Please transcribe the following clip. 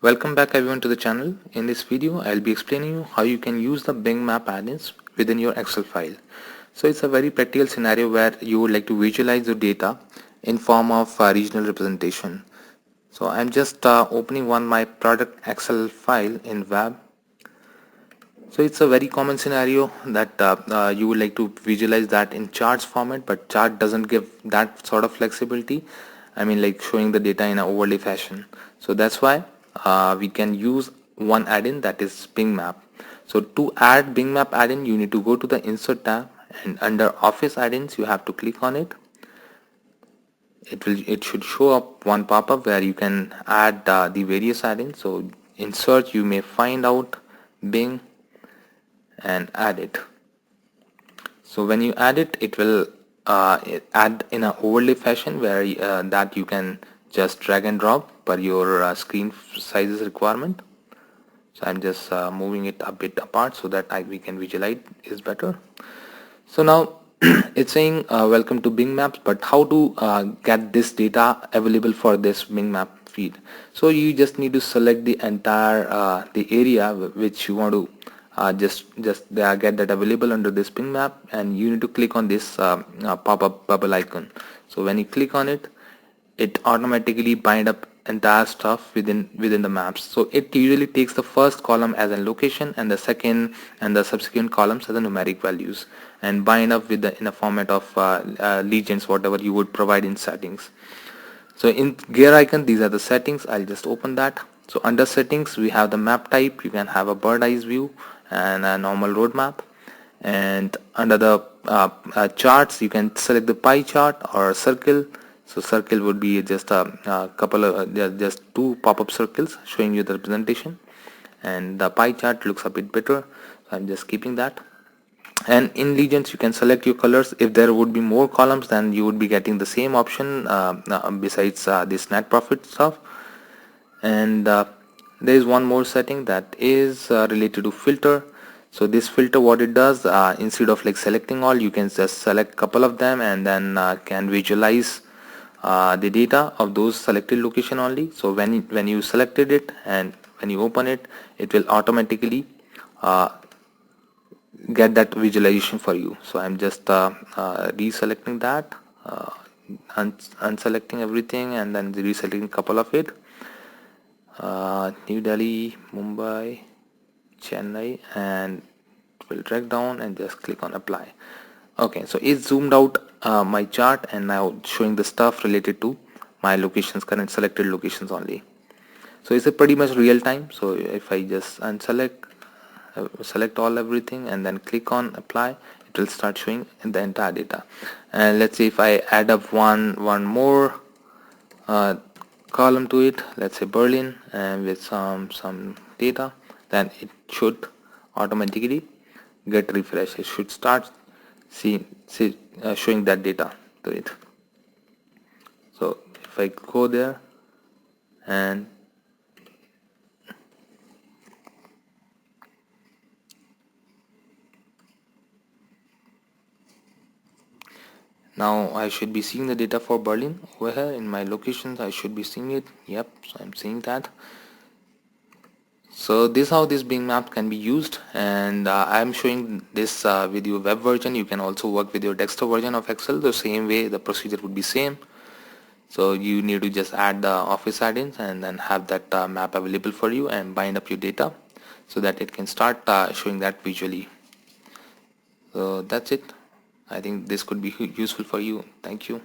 Welcome back everyone to the channel. In this video I'll be explaining you how you can use the Bing Map add-ins within your Excel file. So it's a very practical scenario where you would like to visualize your data in form of regional representation. So I'm just opening my product Excel file in web. So it's a very common scenario that you would like to visualize that in charts format, but chart doesn't give that sort of flexibility. I mean, like showing the data in an overlay fashion. So that's why we can use one add-in, that is Bing Map. So to add Bing Map add-in, you need to go to the Insert tab, and under Office add-ins you have to click on it. It should show up one pop-up where you can add the various add-ins. So in search you may find out Bing and add it. So when you add it, it will add in an overlay fashion where that you can just drag and drop per your screen sizes requirement. So I'm just moving it a bit apart so that we can visualize is better. So now it's saying welcome to Bing Maps, but how to get this data available for this Bing Map feed? So you just need to select the entire the area which you want to just get that available under this Bing Map, and you need to click on this pop-up bubble icon. So when you click on it, it automatically bind up entire stuff within the maps. So it usually takes the first column as a location and the second and the subsequent columns as the numeric values, and bind up with in a format of legends, whatever you would provide in settings. So in gear icon, these are the settings. I'll just open that. So under settings we have the map type. You can have a bird eyes view and a normal road map, and under the charts you can select the pie chart or circle. So circle would be just a couple of just two pop-up circles showing you the representation, and the pie chart looks a bit better, so I'm just keeping that. And in legends you can select your colors. If there would be more columns, then you would be getting the same option besides this net profit stuff. And there is one more setting that is related to filter. So this filter, what it does, instead of like selecting all, you can just select couple of them and then can visualize the data of those selected location only. So when you selected it and when you open it, it will automatically get that visualization for you. So I'm just deselecting that, unselecting everything and then reselecting a couple of it. New Delhi, Mumbai, Chennai, and will drag down and just click on apply. Okay, so it's zoomed out my chart and now showing the stuff related to my locations, current selected locations only. So it's a pretty much real time. So if I just unselect, select all everything and then click on apply, it will start showing the entire data. And let's say if I add up one more column to it, let's say Berlin, and with some data, then it should automatically get refreshed. It should start showing that data to it. So if I go there and now I should be seeing the data for Berlin over here in my locations. I should be seeing it. Yep, so I'm seeing that. So this is how this Bing Map can be used, and I'm showing this with your web version. You can also work with your desktop version of Excel the same way. The procedure would be same. So you need to just add the office add-ins and then have that map available for you and bind up your data so that it can start showing that visually. So that's it. I think this could be useful for you. Thank you.